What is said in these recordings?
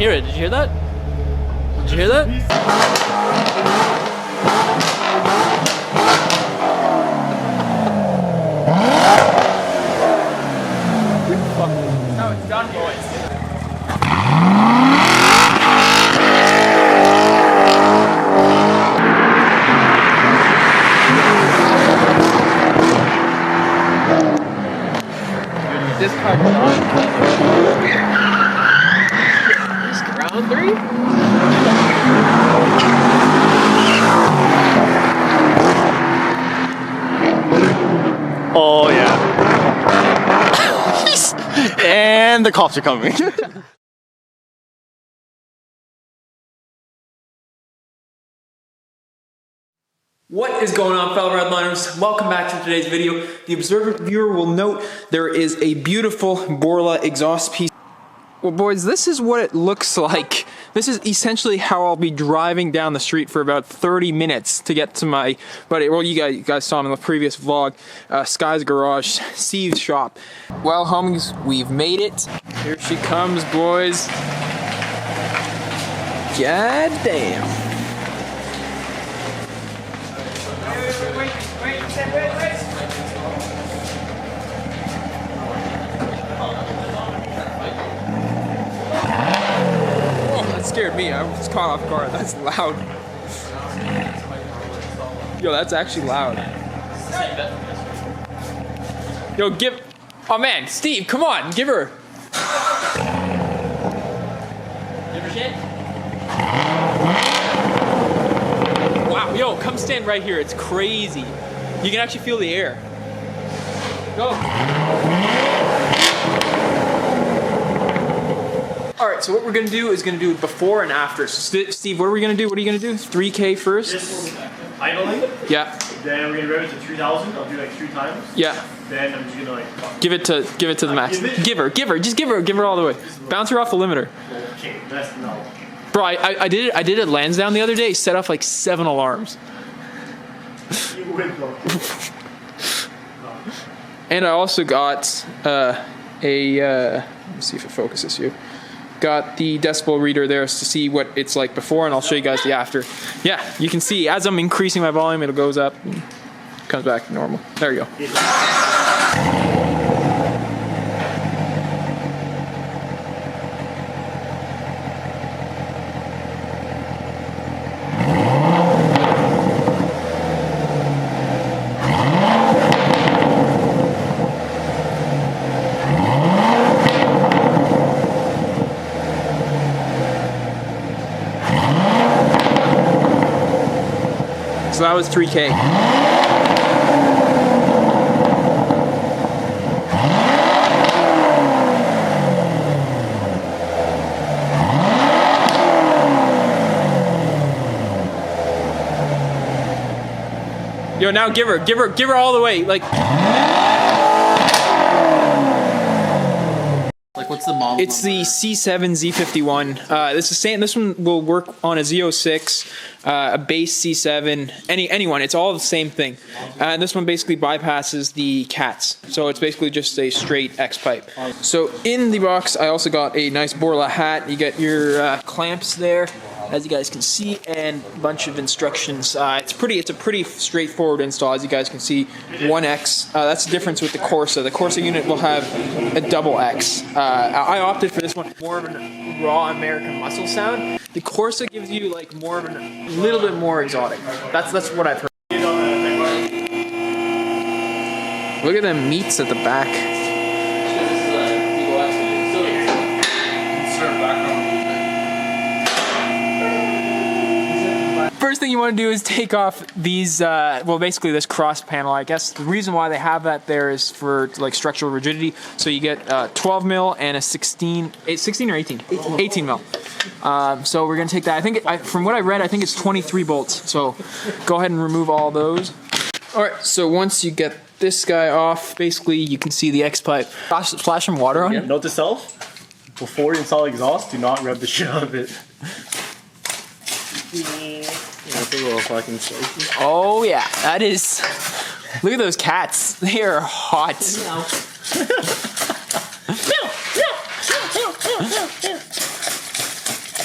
hear it. Did you hear that? Did you hear that? No, it's done, boys. This car round 3? Oh yeah. And the cops are coming. What is going on, fellow redliners? Welcome back to today's video. The observant viewer will note there is a beautiful Borla exhaust piece. Well, boys, this is what it looks like. This is essentially how I'll be driving down the street for about 30 minutes to get to my buddy. Well, you guys saw him in the previous vlog. Sky's Garage, Steve's shop. Well, homies, we've made it. Here she comes, boys. God damn. Scared me. I was caught off guard. That's loud. Yo, that's actually loud. Yo, give. Oh man, Steve, come on, give her. Give her shit. Wow, yo, come stand right here. It's crazy. You can actually feel the air. Go. Alright, so what we're going to do is going to do before and after. So Steve, what are we going to do? What are you going to do? 3K first? Just idling. Yeah. Then we're going to rev it to 3,000. I'll do like 3 times. Yeah. Then I'm just going to like... Give it to the max. Give her. Just give her all the way. Bounce her off the limiter. Okay, that's no. Bro, I did it at Lansdowne the other day. Set off like 7 alarms. You win though. And I also got let me see if it focuses here. Got the decibel reader there to see what it's like before, and I'll show you guys the after. Yeah, you can see as I'm increasing my volume, it goes up and comes back to normal. There you go. So that was 3K. Yo, now give her all the way, like. What's the model? It's the C7 Z51. This one will work on a Z06, a base C7, anyone. It's all the same thing. And this one basically bypasses the cats. So it's basically just a straight X pipe. So in the box, I also got a nice Borla hat. You get your clamps there, as you guys can see, and a bunch of instructions. It's a pretty straightforward install, as you guys can see. 1X. That's the difference with the Corsa. The Corsa unit will have a double X. I opted for this one, more of a raw American muscle sound. The Corsa gives you like more of a little bit more exotic. That's what I've heard. Look at them meats at the back. First thing you want to do is take off these, well, basically this cross panel, I guess. The reason why they have that there is for like structural rigidity. So you get 12 mil and a 16 or 18? 18 mil. So we're going to take that. I think, from what I read, I think it's 23 bolts. So go ahead and remove all those. All right, so once you get this guy off, basically you can see the X pipe. Splash some water on it. Note to self, before you install exhaust, do not rev the shit out of it. That's a little fucking spicy. Oh yeah, that is. Look at those cats. They are hot.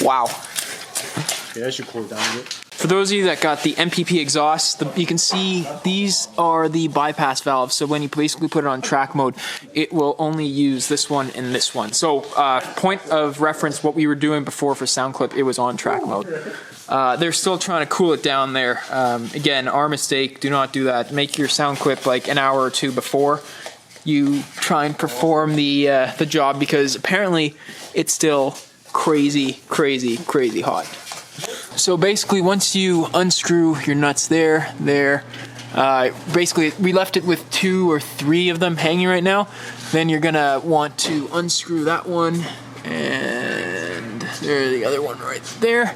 Wow. Yeah, that should cool it down a bit. For those of you that got the MPP exhaust, you can see these are the bypass valves. So when you basically put it on track mode, it will only use this one and this one. So point of reference, what we were doing before for sound clip, it was on track mode. They're still trying to cool it down there. Again, our mistake, do not do that. Make your sound clip like an hour or two before you try and perform the job, because apparently it's still crazy hot. So basically, once you unscrew your nuts there, basically we left it with 2 or 3 of them hanging right now. Then you're gonna want to unscrew that one, and there's the other one right there.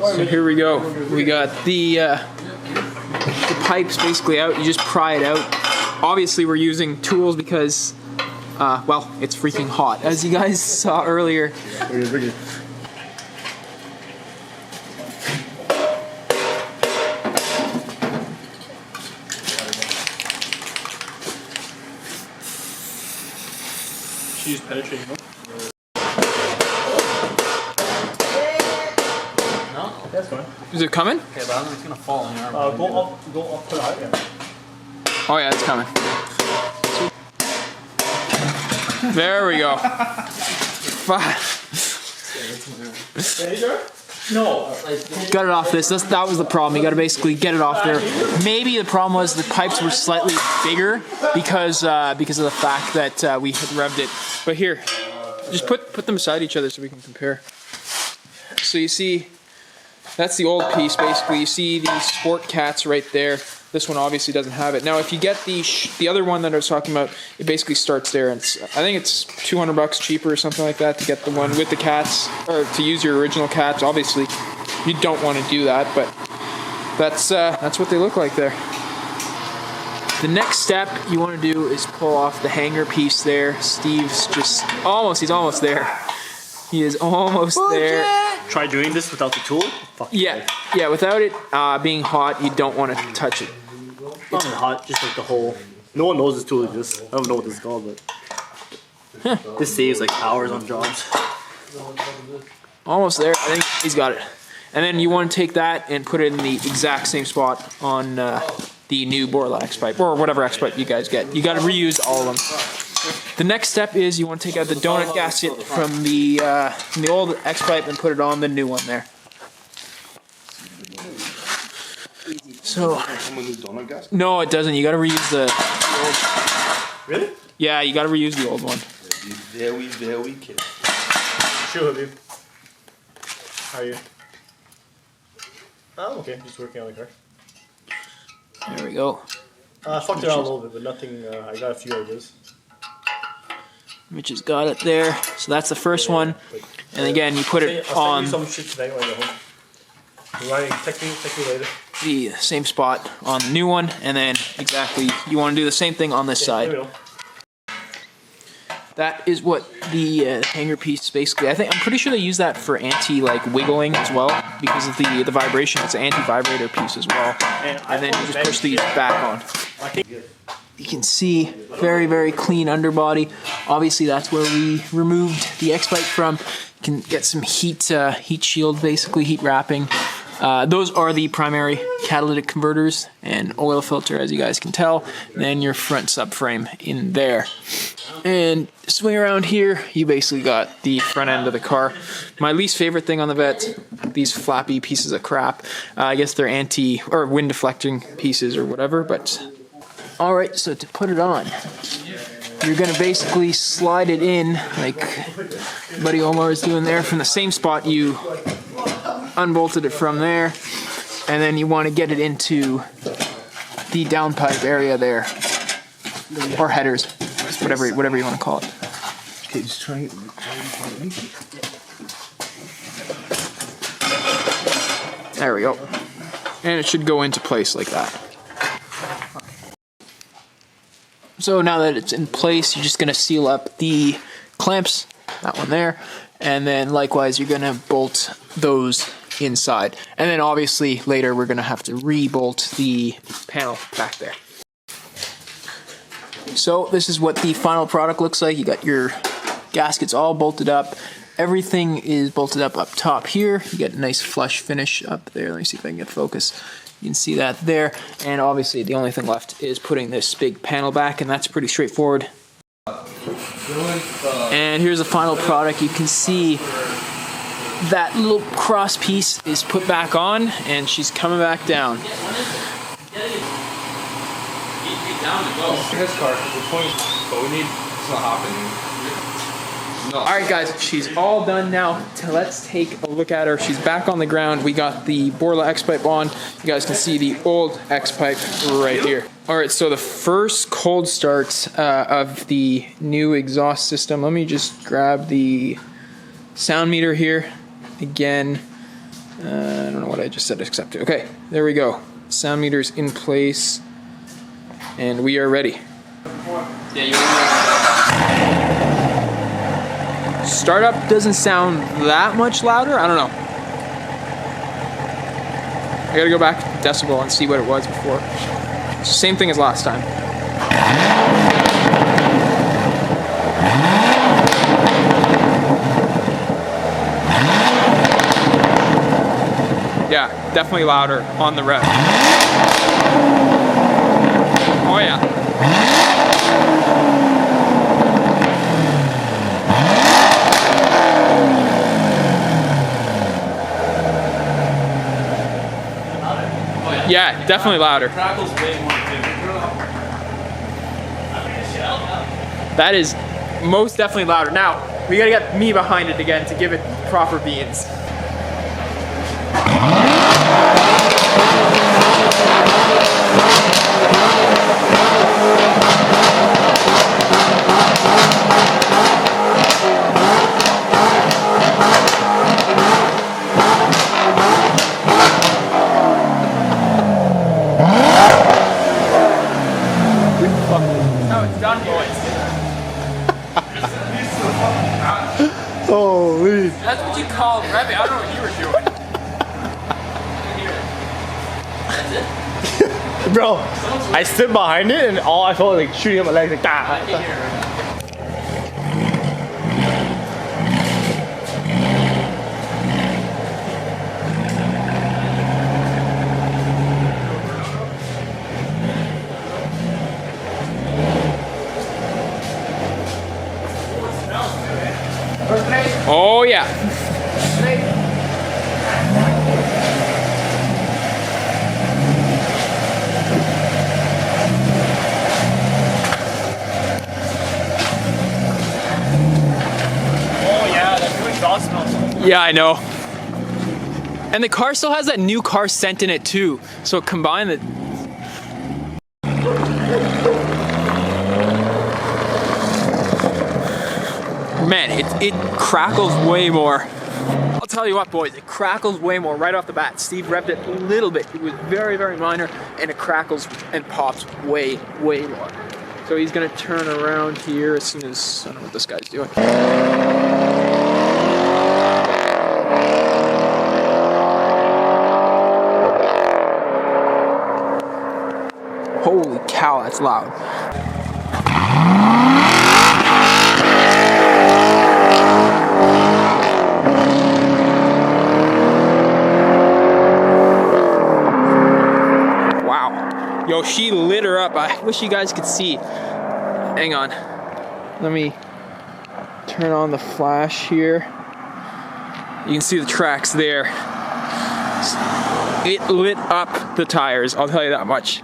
So here we go. We got the pipes basically out. You just pry it out. Obviously, we're using tools because, well, it's freaking hot, as you guys saw earlier. She's penetrating. No? That's fine. Is it coming? Okay, but I don't think it's gonna fall on your arm. Go up to the height. Yeah. Oh yeah, it's coming. There we go. No. Got it off this. That was the problem. You got to basically get it off there. Maybe the problem was the pipes were slightly bigger because of the fact that we had revved it. But here, just put them beside each other so we can compare. So you see, that's the old piece. Basically, you see the Sport Cats right there. This one obviously doesn't have it. Now, if you get the other one that I was talking about, it basically starts there. And I think it's $200 cheaper or something like that to get the one with the cats, or to use your original cats. Obviously, you don't want to do that, but that's what they look like there. The next step you want to do is pull off the hanger piece there. Steve's just he's almost there. He is almost there. Try doing this without the tool. Yeah, without it being hot, you don't want to touch it. It's not hot, just like the whole. No one knows this tool exists. I don't know what this is called, but this saves like hours on jobs. Almost there. I think he's got it. And then you want to take that and put it in the exact same spot on the new Borla X pipe, or whatever X pipe you guys get. You got to reuse all of them. The next step is you want to take out the donut gasket from the old X pipe and put it on the new one there. So, no, it doesn't. You got to reuse the old. Really? Yeah, you got to reuse the old one. Very kid. Sure, dude. How are you? I'm okay. Just working on the car. There we go. I fucked around a little bit, but nothing. I got a few ideas. Mitch has got it there. So that's the first one. And again, you put it on some shit today when I go home. You want to text me later? the same spot on the new one, and then exactly you want to do the same thing on this side. There we go. That is what the hanger piece basically. I'm pretty sure they use that for anti wiggling as well, because of the vibration. It's an anti-vibrator piece as well. And then you just push these back on. You can see very clean underbody. Obviously, that's where we removed the X pipe from. You can get some heat shield, basically heat wrapping. Those are the primary catalytic converters and oil filter, as you guys can tell. And then your front subframe in there. And swing around here, you basically got the front end of the car. My least favorite thing on the Vette, these flappy pieces of crap. I guess they're wind deflecting pieces or whatever, but all right, so to put it on, you're gonna basically slide it in like Buddy Omar is doing there from the same spot you unbolted it from there, and then you want to get it into the downpipe area there, or headers, whatever you want to call it. Okay, just try it. There we go, and it should go into place like that. So now that it's in place, you're just going to seal up the clamps, that one there, and then likewise you're going to bolt those inside. And then obviously later we're going to have to re-bolt the panel back there. So this is what the final product looks like. You got your gaskets all bolted up, everything is bolted up top here. You get a nice flush finish up there. Let me see if I can get focus. You can see that there. And obviously the only thing left is putting this big panel back, and that's pretty straightforward. And here's the final product. You can see that little cross piece is put back on, and she's coming back down. His car, the point, but we need to hop in. No. All right, guys, she's all done now. Let's take a look at her. She's back on the ground. We got the Borla X-Pipe on. You guys can see the old X-Pipe right here. All right, so the first cold start of the new exhaust system. Let me just grab the sound meter here. Again, I don't know what I just said, accept it. Okay, there we go. Sound meter's in place, and we are ready. Startup doesn't sound that much louder. I don't know. I gotta go back to decibel and see what it was before. Same thing as last time. Yeah, definitely louder on the rev. Oh yeah. Yeah, definitely louder. Crackle's way more That is most definitely louder. Now, we gotta get me behind it again to give it proper beans. Oh, it's done, boys. Holy. That's what you call revving. I don't know what you were doing. Bro, I stood behind it and all I felt was like shooting up my legs like that. Oh yeah. Yeah, I know. And the car still has that new car scent in it too. So combine it. Man, it crackles way more. I'll tell you what, boys, it crackles way more right off the bat. Steve revved it a little bit. It was very, very minor, and it crackles and pops way, way more. So he's gonna turn around here as soon as, I don't know what this guy's doing. Holy cow, that's loud. Wow. Yo, she lit her up. I wish you guys could see. Hang on. Let me turn on the flash here. You can see the tracks there. It lit up the tires, I'll tell you that much.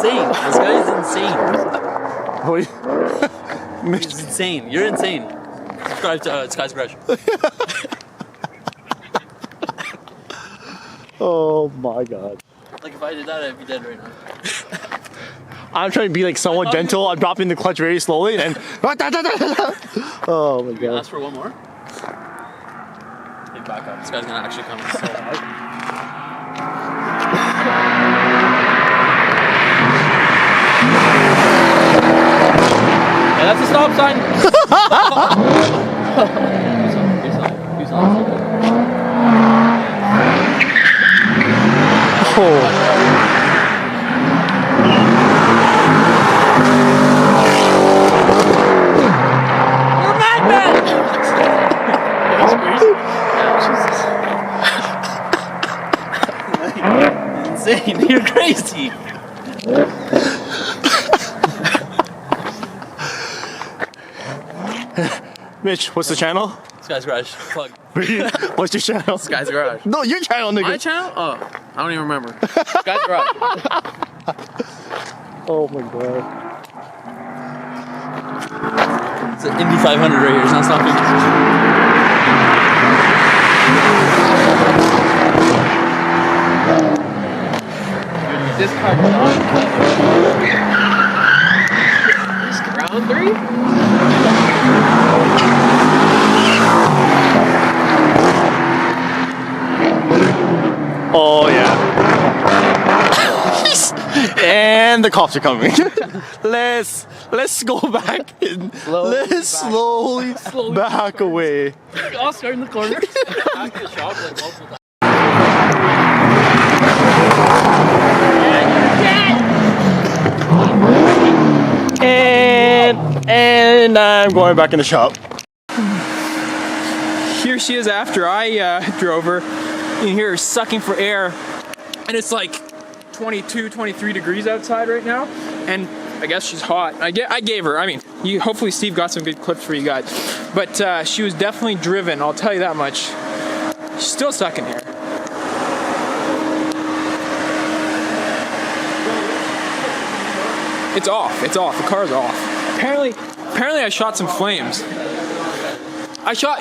This guy is insane. What? He's insane. You're insane. Subscribe to Sky's Garage. Oh my god. Like if I did that, I'd be dead right now. I'm trying to be like somewhat gentle. I'm dropping the clutch very slowly and oh my god. Ask for one more. Hey, back up. This guy's gonna actually come so hard. That's a stop sign. Insane. You're crazy. Mitch, what's the channel? Sky's Garage. Plug. What's your channel? Sky's Garage. No, your channel, nigga. My channel? Oh, I don't even remember. Sky's Garage. Oh my god. It's an Indy 500 right here. It's not stopping. This car is round 3? Oh yeah. And the cops are coming. let's go back and let's slowly back away. I'll start in the corner. Back to the shop like multiple times. And I'm going back in the shop. Here she is after I drove her. You can hear her sucking for air. And it's like 22, 23 degrees outside right now. And I guess she's hot. I gave her, I mean, hopefully Steve got some good clips for you guys. But she was definitely driven, I'll tell you that much. She's still sucking air. It's off, the car's off. Apparently I shot some flames.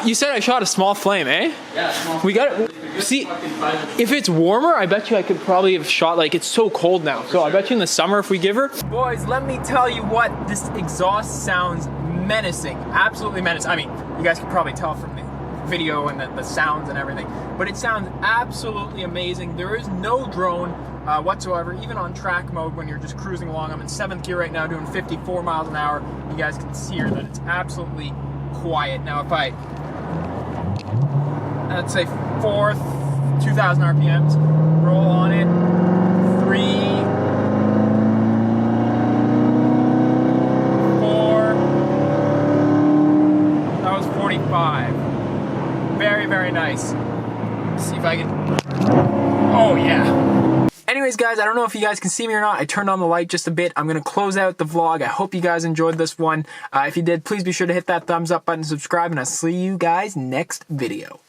You said I shot a small flame, eh? Yeah, small. We got it. See, if it's warmer, I bet you I could probably have shot, like, it's so cold now. So I bet you in the summer if we give her. Boys, let me tell you what, this exhaust sounds menacing. Absolutely menacing. I mean, you guys can probably tell from the video and the sounds and everything. But it sounds absolutely amazing. There is no drone whatsoever, even on track mode when you're just cruising along. I'm in 7th gear right now doing 54 miles an hour. You guys can see here that it's absolutely quiet. Now if I, let's say 4th, 2,000 RPMs, roll on it, 3, 4, that was 45. Very, very nice. Let's see if I can, oh yeah. Anyways, guys, I don't know if you guys can see me or not. I turned on the light just a bit. I'm going to close out the vlog. I hope you guys enjoyed this one. If you did, please be sure to hit that thumbs up button, subscribe, and I'll see you guys next video.